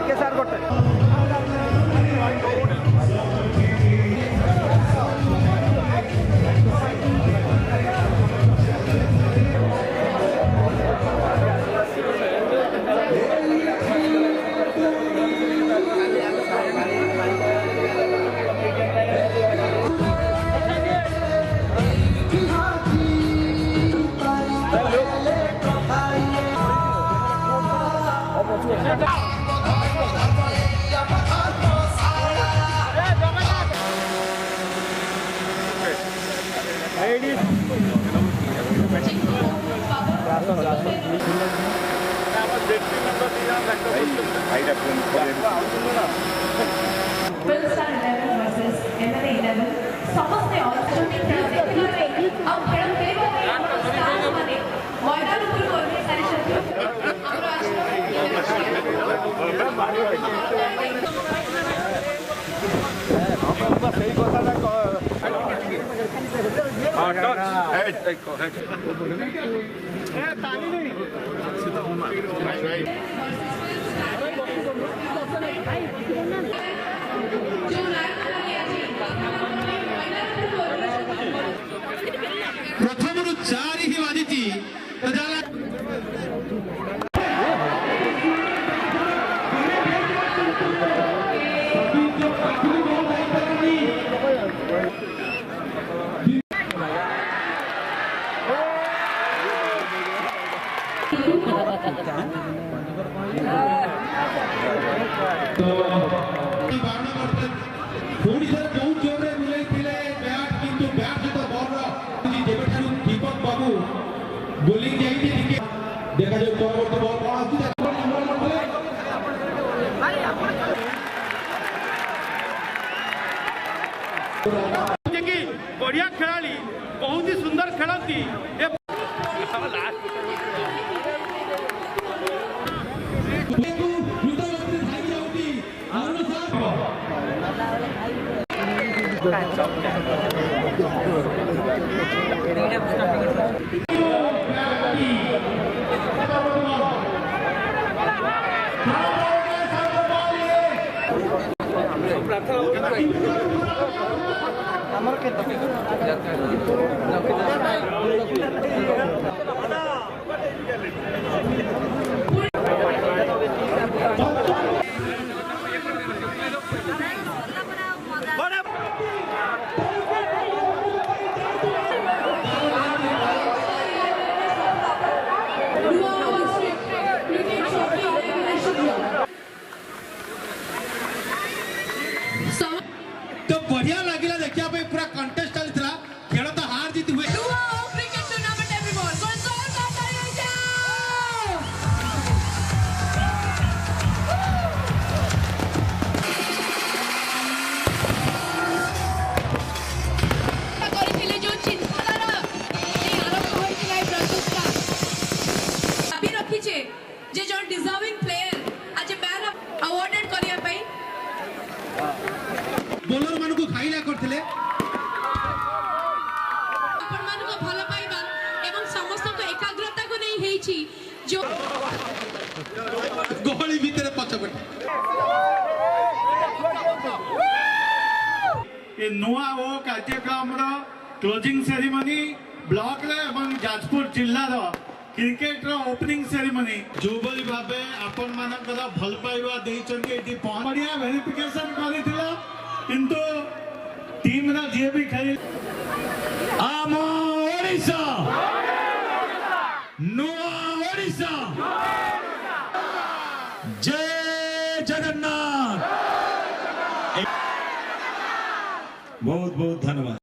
ଟିକେ ସାର୍ ଗୋଟେ प्रथम चार ही वाजी दीपक बाबू बोलिंग देखा जो परवर्ती बॉल बढ़िया खेलाड़ी बहुत ही सुंदर खेलती तो बढ़िया लगिला देखिया पे पूरा कंटेस्ट चलता खेल तो हार जीत हुए बोलर मान को खाइला करथिले अपन मान को भलो पाइबा एवं समस्त को एकाग्रता को नहीं हेछि जो गहली भीतर पछपट ये नुआ ओ कार्यक्रम रो क्लोजिंग सेरेमनी ब्लॉक रे एवं जाजपुर जिल्ला रो क्रिकेट रो ओपनिंग सेरेमनी जोबली भाबे अपन मानकर भल पाइबा देइचन के एटी बढ़िया वेरिफिकेशन करिथिला किंतु टीम रा जे भी खेल आम ओडिशा नुआ ओडिशा जय जगन्नाथ बहुत बहुत धन्यवाद।